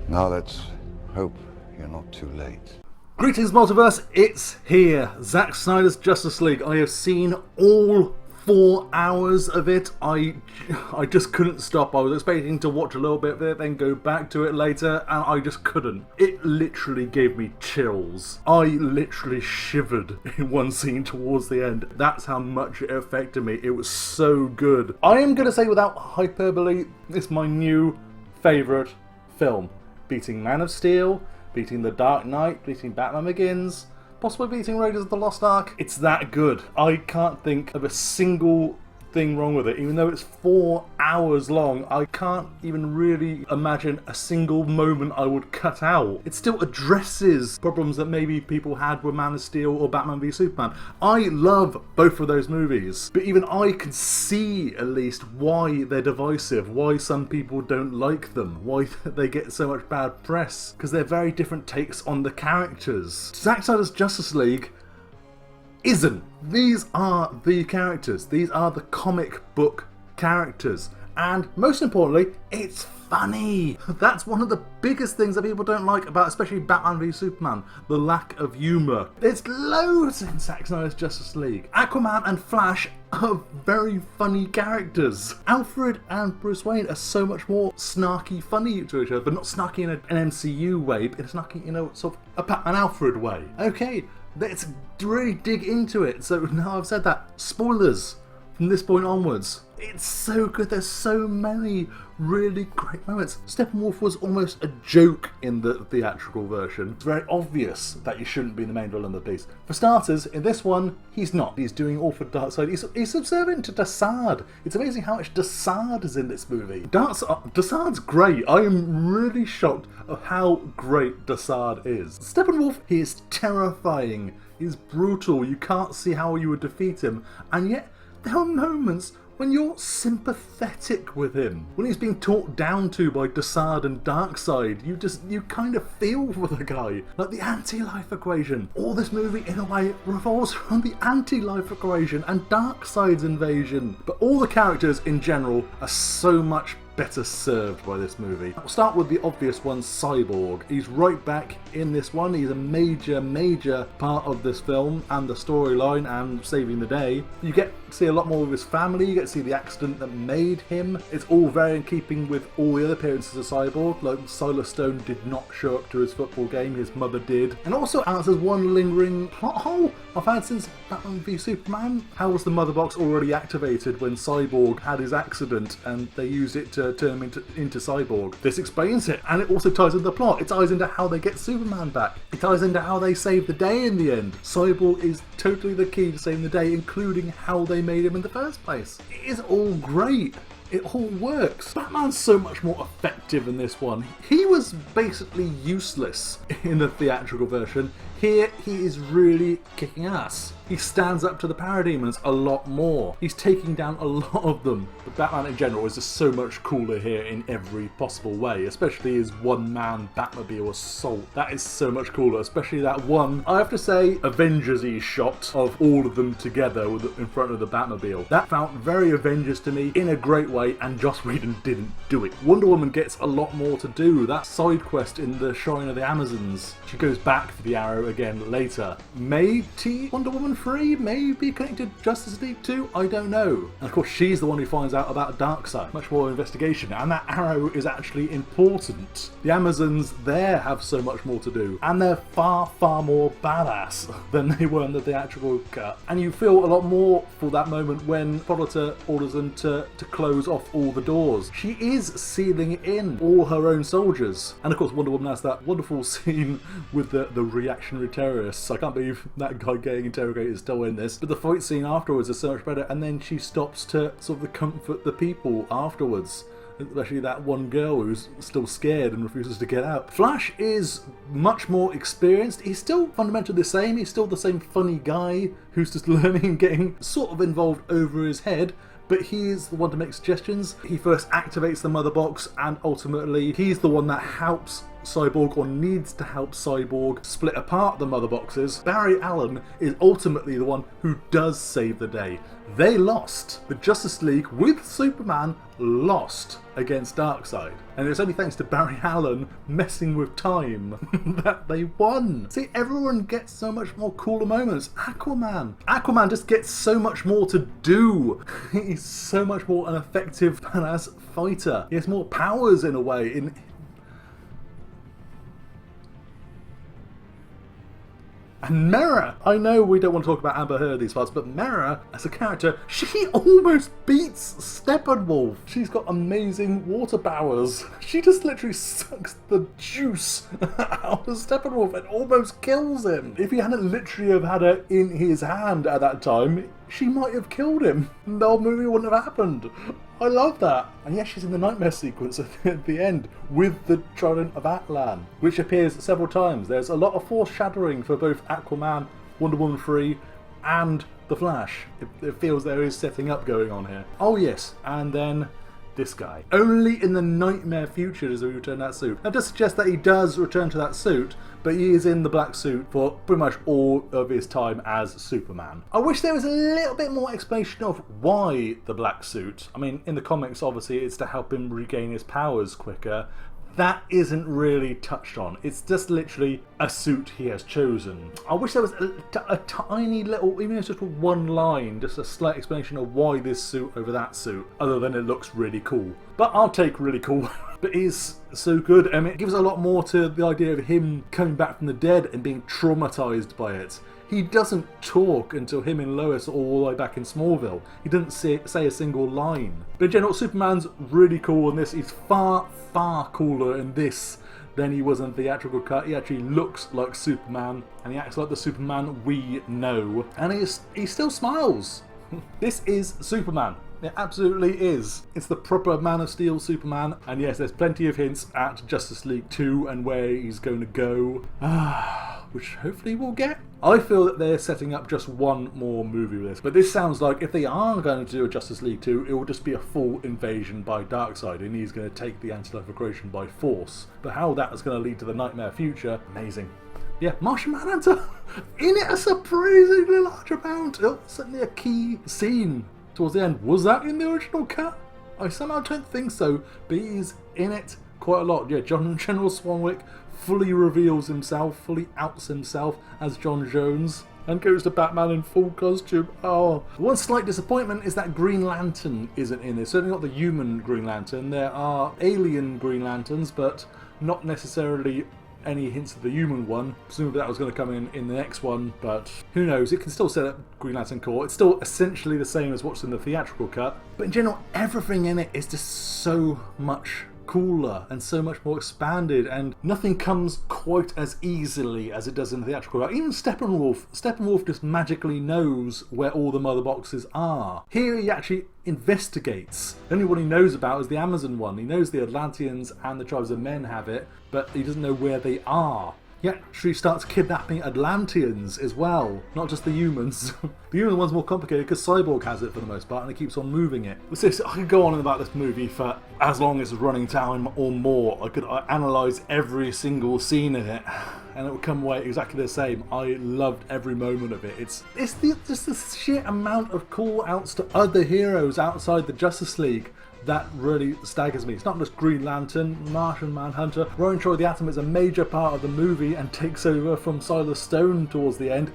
Now let's hope you're not too late. Greetings multiverse, it's here, Zack Snyder's Justice League. I have seen all 4 hours of it. I just couldn't stop. I was expecting to watch a little bit of it, then go back to it later, and I just couldn't. It literally gave me chills. I literally shivered in one scene towards the end. That's how much it affected me. It was so good. I am going to say without hyperbole, it's my new favourite film. Beating Man of Steel, beating The Dark Knight, beating Batman Begins, possibly beating Raiders of the Lost Ark. It's that good. I can't think of a single thing wrong with it. Even though it's 4 hours long, I can't even really imagine a single moment I would cut out. It still addresses problems that maybe people had with Man of Steel or Batman v Superman. I love both of those movies, but even I can see at least why they're divisive, why some people don't like them, why they get so much bad press, because they're very different takes on the characters. Zack Snyder's Justice League isn't. These are the characters. These are the comic book characters. And most importantly, it's funny. That's one of the biggest things that people don't like about especially Batman v Superman. The lack of humour. There's loads in Zack Snyder's Justice League. Aquaman and Flash are very funny characters. Alfred and Bruce Wayne are so much more snarky funny to each other, but not snarky in an MCU way, but snarky in a sort of a Batman Alfred way. Okay. Let's really dig into it. So now I've said that, spoilers from this point onwards. It's so good. There's so many really great moments. Steppenwolf was almost a joke in the theatrical version. It's very obvious that you shouldn't be the main villain of the piece. For starters, in this one, he's not. He's doing all for Darkseid. He's subservient to Desaad. It's amazing how much Desaad is in this movie. Desaad's great. I am really shocked of how great Desaad is. Steppenwolf, he is terrifying. He's brutal. You can't see how you would defeat him. And yet, there are moments when you're sympathetic with him. When he's being talked down to by Desaad and Darkseid, you kind of feel for the guy. Like the anti-life equation. All this movie, in a way, revolves around the anti-life equation and Darkseid's invasion. But all the characters in general are so much better served by this movie. We'll start with the obvious one, Cyborg. He's right back in this one. He's a major part of this film and the storyline and saving the day. You get to see a lot more of his family. You get to see the accident that made him. It's all very in keeping with all the other appearances of Cyborg. Like Silas Stone did not show up to his football game, his mother did. And also answers one lingering plot hole I've had since Batman v Superman. How was the mother box already activated when Cyborg had his accident and they used it to turn him into Cyborg? This explains it, and it also ties into the plot. It ties into how they get Superman back. It ties into how they save the day in the end. Cyborg is totally the key to saving the day, including how they made him in the first place. It is all great. It all works. Batman's so much more effective in this one. He was basically useless in the theatrical version. Here, he is really kicking ass. He stands up to the parademons a lot more. He's taking down a lot of them. But Batman in general is just so much cooler here in every possible way, especially his one-man Batmobile assault. That is so much cooler, especially that one, I have to say, Avengers-y shot of all of them together in front of the Batmobile. That felt very Avengers to me in a great way, and Joss Whedon didn't do it. Wonder Woman gets a lot more to do. That side quest in the Shrine of the Amazons. She goes back for the arrow again later. Maybe Wonder Woman 3, maybe connected to Justice League 2, I don't know. And of course she's the one who finds out about Darkseid. Much more investigation, and that arrow is actually important. The Amazons there have so much more to do, and they're far more badass than they were in the theatrical cut. And you feel a lot more for that moment when Hippolyta orders them to close off all the doors. She is sealing in all her own soldiers. And of course Wonder Woman has that wonderful scene with the reactionary terrorists. I can't believe that guy getting interrogated is still in this. But the fight scene afterwards is so much better, and then she stops to sort of comfort the people afterwards. Especially that one girl who's still scared and refuses to get out. Flash is much more experienced. He's still fundamentally the same. He's still the same funny guy who's just learning and getting sort of involved over his head. But he's the one to make suggestions. He first activates the mother box, and ultimately he's the one that helps Cyborg, or needs to help Cyborg split apart the mother boxes, Barry Allen is ultimately the one who does save the day. They lost. The Justice League, with Superman, lost against Darkseid. And it's only thanks to Barry Allen messing with time that they won. See, everyone gets so much more cooler moments. Aquaman just gets so much more to do. He's so much more an effective badass fighter. He has more powers in a way. And Mera, I know we don't want to talk about Amber Heard these parts, but Mera, as a character, she almost beats Steppenwolf. She's got amazing water powers. She just literally sucks the juice out of Steppenwolf and almost kills him. If he hadn't literally have had her in his hand at that time, she might have killed him. The whole movie wouldn't have happened. I love that. And yes, she's in the nightmare sequence at the end with the Trident of Atlan, which appears several times. There's a lot of foreshadowing for both Aquaman, Wonder Woman 3, and The Flash. It feels there is setting up going on here. Oh yes, and then this guy. Only in the nightmare future does he return that suit. That does suggest that he does return to that suit, but he is in the black suit for pretty much all of his time as Superman. I wish there was a little bit more explanation of why the black suit. I mean, in the comics, obviously, it's to help him regain his powers quicker. That isn't really touched on. It's just literally a suit he has chosen. I wish there was a tiny little, even if it's just one line, just a slight explanation of why this suit over that suit, other than it looks really cool. But I'll take really cool. But he's so good. I mean, it gives a lot more to the idea of him coming back from the dead and being traumatized by it. He doesn't talk until him and Lois are all the way back in Smallville. He doesn't say a single line. But in general, Superman's really cool in this. He's far, far cooler in this than he was in the theatrical cut. He actually looks like Superman, and he acts like the Superman we know. And he still smiles. This is Superman. It absolutely is. It's the proper Man of Steel Superman. And yes, there's plenty of hints at Justice League 2 and where he's going to go. Which hopefully we'll get. I feel that they're setting up just one more movie with this. But this sounds like if they are going to do a Justice League 2, it will just be a full invasion by Darkseid, and he's going to take the Anti-Life Equation by force. But how that is going to lead to the nightmare future, amazing. Yeah, Martian Manhunter in it a surprisingly large amount. Oh, certainly a key scene towards the end. Was that in the original cut? I somehow don't think so, but he's in it quite a lot. Yeah, General Swanwick fully reveals himself, fully outs himself as John Jones, and goes to Batman in full costume. Oh, one slight disappointment is that Green Lantern isn't in this. Certainly not the human Green Lantern. There are alien Green Lanterns, but not necessarily any hints of the human one. Presumably that was going to come in the next one, but who knows. It can still set up Green Lantern Corps. It's still essentially the same as what's in the theatrical cut, but in general, everything in it is just so much cooler and so much more expanded, and nothing comes quite as easily as it does in the theatrical cut. Even Steppenwolf just magically knows where all the mother boxes are. Here he actually investigates. The only one he knows about is the Amazon one. He knows the Atlanteans and the Tribes of Men have it, but he doesn't know where they are. He actually starts kidnapping Atlanteans as well, not just the humans. The human one's more complicated because Cyborg has it for the most part, and he keeps on moving it. So I could go on about this movie for as long as it's running time or more. I could analyse every single scene in it, and it would come away exactly the same. I loved every moment of it. It's just the sheer amount of call-outs to other heroes outside the Justice League that really staggers me. It's not just Green Lantern, Martian Manhunter. Rowan Troy the Atom is a major part of the movie and takes over from Silas Stone towards the end,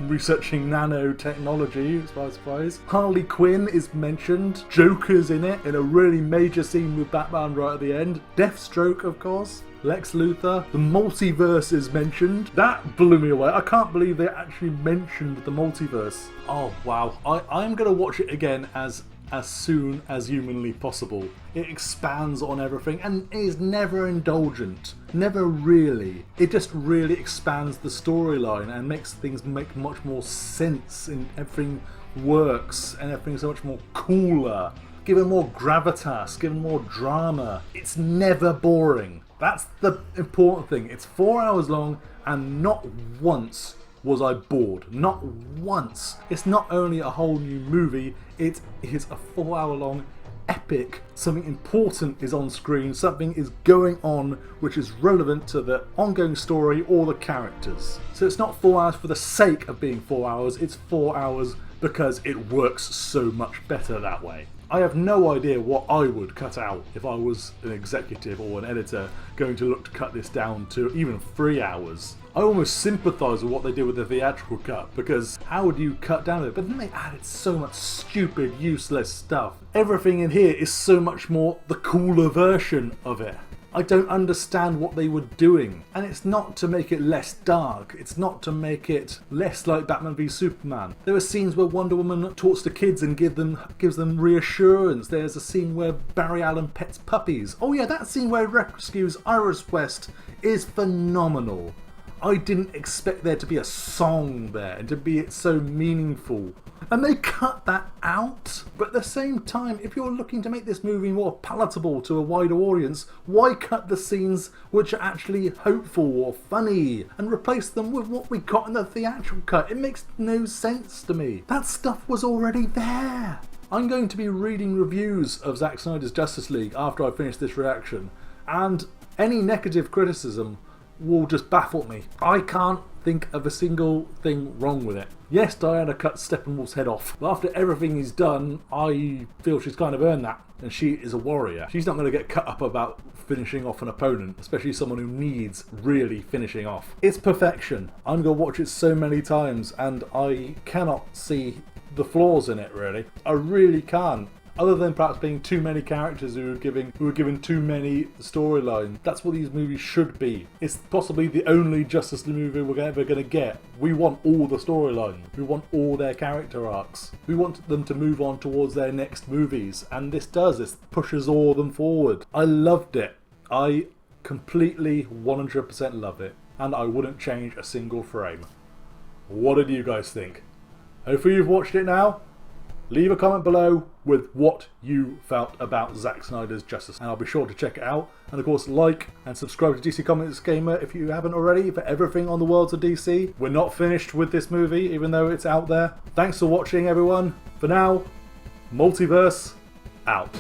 researching nanotechnology, surprise. Harley Quinn is mentioned. Joker's in it, in a really major scene with Batman right at the end. Deathstroke, of course. Lex Luthor. The multiverse is mentioned. That blew me away. I can't believe they actually mentioned the multiverse. Oh, wow. I'm going to watch it again as soon as humanly possible. It expands on everything and is never indulgent. Never really. It just really expands the storyline and makes things make much more sense, and everything works and everything's so much more cooler. Given more gravitas, given more drama. It's never boring. That's the important thing. It's 4 hours long, and not once was I bored. Not once. It's not only a whole new movie, it is a 4 hour long epic, something important is on screen, something is going on which is relevant to the ongoing story or the characters. So it's not 4 hours for the sake of being 4 hours, it's 4 hours because it works so much better that way. I have no idea what I would cut out if I was an executive or an editor going to look to cut this down to even 3 hours. I almost sympathise with what they did with the theatrical cut, because how would you cut down it? But then they added so much stupid, useless stuff. Everything in here is so much more the cooler version of it. I don't understand what they were doing. And it's not to make it less dark. It's not to make it less like Batman v Superman. There are scenes where Wonder Woman talks to kids and gives them reassurance. There's a scene where Barry Allen pets puppies. Oh yeah, that scene where he rescues Iris West is phenomenal. I didn't expect there to be a song there and to be it so meaningful. And they cut that out. But at the same time, if you're looking to make this movie more palatable to a wider audience, why cut the scenes which are actually hopeful or funny and replace them with what we got in the theatrical cut? It makes no sense to me. That stuff was already there. I'm going to be reading reviews of Zack Snyder's Justice League after I finish this reaction, and any negative criticism will just baffle me. I can't think of a single thing wrong with it. Yes, Diana cut Steppenwolf's head off, but after everything he's done, I feel she's kind of earned that, and she is a warrior. She's not going to get cut up about finishing off an opponent, especially someone who needs really finishing off. It's perfection. I'm going to watch it so many times, and I cannot see the flaws in it, really. I really can't. Other than perhaps being too many characters who were given too many storylines. That's what these movies should be. It's possibly the only Justice League movie we're ever going to get. We want all the storylines. We want all their character arcs. We want them to move on towards their next movies. And this does. This pushes all of them forward. I loved it. I completely 100% love it. And I wouldn't change a single frame. What did you guys think? Hopefully you've watched it now. Leave a comment below with what you felt about Zack Snyder's Justice, and I'll be sure to check it out. And of course, like and subscribe to DC Comics Gamer if you haven't already for everything on the worlds of DC. We're not finished with this movie, even though it's out there. Thanks for watching, everyone. For now, Multiverse out.